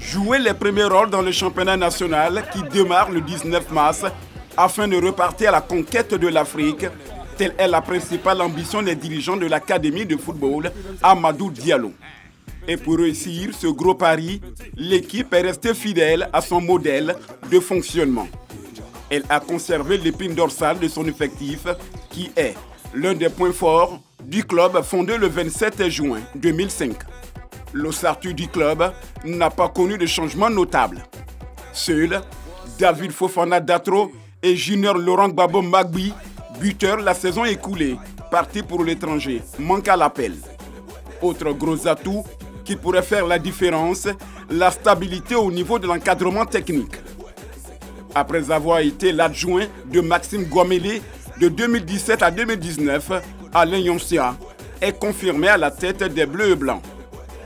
Jouer les premiers rôles dans le championnat national qui démarre le 19 mars afin de repartir à la conquête de l'Afrique. Telle est la principale ambition des dirigeants de l'Académie de football Amadou Diallo. Et pour réussir ce gros pari, l'équipe est restée fidèle à son modèle de fonctionnement. Elle a conservé l'épine dorsale de son effectif qui est l'un des points forts du club fondé le 27 juin 2005. L'ossature du club n'a pas connu de changement notable. Seuls David Fofana Datro et Junior Laurent Gbagbo Magui, buteurs la saison écoulée, partis pour l'étranger, manquent à l'appel. Autre gros atout qui pourrait faire la différence, la stabilité au niveau de l'encadrement technique. Après avoir été l'adjoint de Maxime Guamélé de 2017 à 2019, Alain Yonsia est confirmé à la tête des Bleus et Blancs.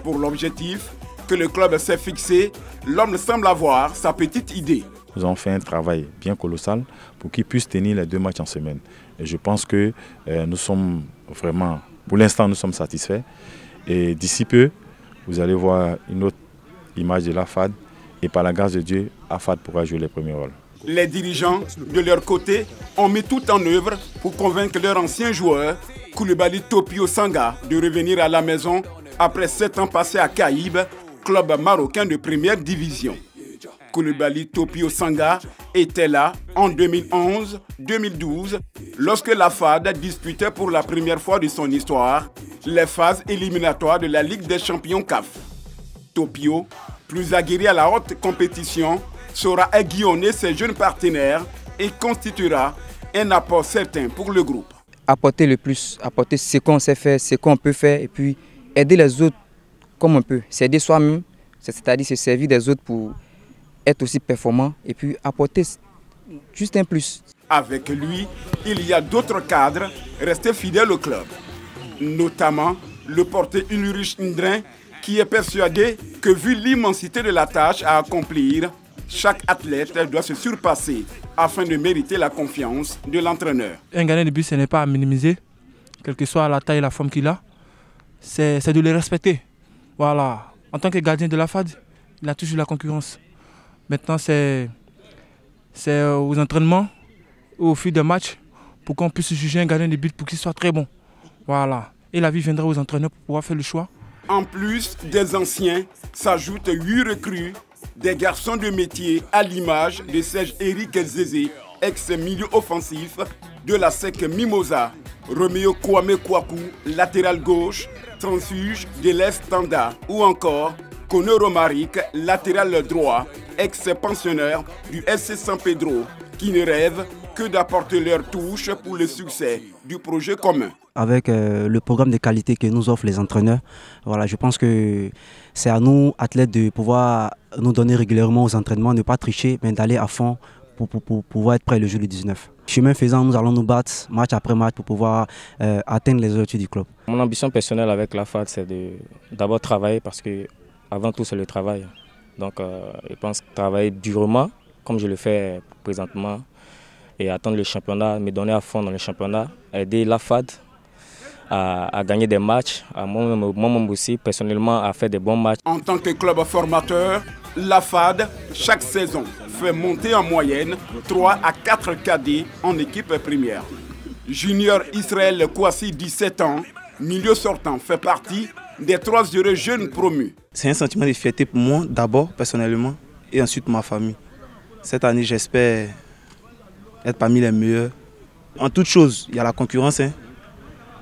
Pour l'objectif que le club s'est fixé, l'homme semble avoir sa petite idée. Nous avons fait un travail bien colossal pour qu'il puisse tenir les 2 matchs en semaine. Et je pense que nous sommes vraiment, pour l'instant, nous sommes satisfaits. Et d'ici peu, vous allez voir une autre image de l'AFAD. Et par la grâce de Dieu, AFAD pourra jouer les premiers rôles. Les dirigeants, de leur côté, ont mis tout en œuvre pour convaincre leur ancien joueur, Koulibaly Topio Sanga, de revenir à la maison après 7 ans passés à Caraïbes, club marocain de première division. Koulibaly Topio Sanga était là en 2011-2012 lorsque l'AFAD disputait pour la première fois de son histoire les phases éliminatoires de la Ligue des champions CAF. Topio, plus aguerri à la haute compétition, saura aiguillonner ses jeunes partenaires et constituera un apport certain pour le groupe. Apporter le plus, apporter ce qu'on sait faire, ce qu'on peut faire et puis aider les autres comme on peut. S'aider soi-même, c'est-à-dire se servir des autres pour être aussi performant et puis apporter juste un plus. Avec lui, il y a d'autres cadres restés fidèles au club, notamment le portier Ulrich Ndrin qui est persuadé que vu l'immensité de la tâche à accomplir, chaque athlète doit se surpasser afin de mériter la confiance de l'entraîneur. Un gardien de but, ce n'est pas à minimiser, quelle que soit la taille et la forme qu'il a, c'est de le respecter. Voilà. En tant que gardien de l'AFAD, il a toujours la concurrence. Maintenant, c'est aux entraînements, au fil des matchs, pour qu'on puisse juger un gardien de but pour qu'il soit très bon. Voilà. Et la vie viendra aux entraîneurs pour pouvoir faire le choix. En plus des anciens, s'ajoutent 8 recrues, des garçons de métier à l'image de Serge-Éric Zézé, ex-milieu offensif de la SEC Mimosa, Roméo Kwame Kwaku, latéral gauche, transfuge de l'Est Standard, ou encore Kono Romaric, latéral droit, ex-pensionnaire du SC San Pedro, qui ne rêve que d'apporter leur touche pour le succès du projet commun. Avec le programme de qualité que nous offrent les entraîneurs, voilà, je pense que c'est à nous, athlètes, de pouvoir nous donner régulièrement aux entraînements, ne pas tricher, mais d'aller à fond pour pouvoir être prêt le jour du 19. Chemin faisant, nous allons nous battre match après match pour pouvoir atteindre les objectifs du club. Mon ambition personnelle avec l'AFAD, c'est d'abord travailler parce que avant tout, c'est le travail. Donc, je pense travailler durement, comme je le fais présentement, et attendre le championnat, me donner à fond dans le championnat, aider l'AFAD à gagner des matchs, à moi-même aussi, personnellement, à faire des bons matchs. En tant que club formateur, l'AFAD, chaque saison, fait monter en moyenne 3 à 4 cadets en équipe première. Junior Israël Kouassi, 17 ans, milieu sortant, fait partie des 3 heureux jeunes promus. C'est un sentiment de fierté pour moi, d'abord personnellement, et ensuite ma famille. Cette année, j'espère être parmi les meilleurs. En toute chose, il y a la concurrence.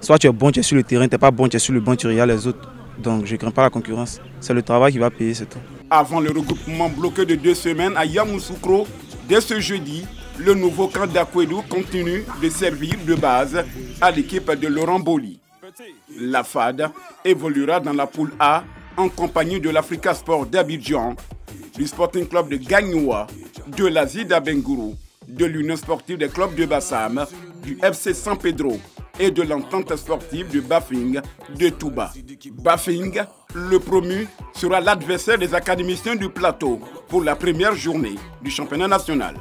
Soit tu es bon, tu es sur le terrain, tu n'es pas bon, tu es sur le banc, tu regardes les autres. Donc je ne crains pas la concurrence. C'est le travail qui va payer, c'est tout. Avant le regroupement bloqué de 2 semaines à Yamoussoukro, dès ce jeudi, le nouveau camp d'Akwedou continue de servir de base à l'équipe de Laurent Boli. L'AFAD évoluera dans la poule A en compagnie de l'Africa Sport d'Abidjan, du Sporting Club de Gagnoua, de l'Asie d'Abengourou, de l'Union sportive des clubs de Bassam, du FC San Pedro et de l'entente sportive de Bafing de Touba. Bafing, le promu, sera l'adversaire des académiciens du plateau pour la première journée du championnat national.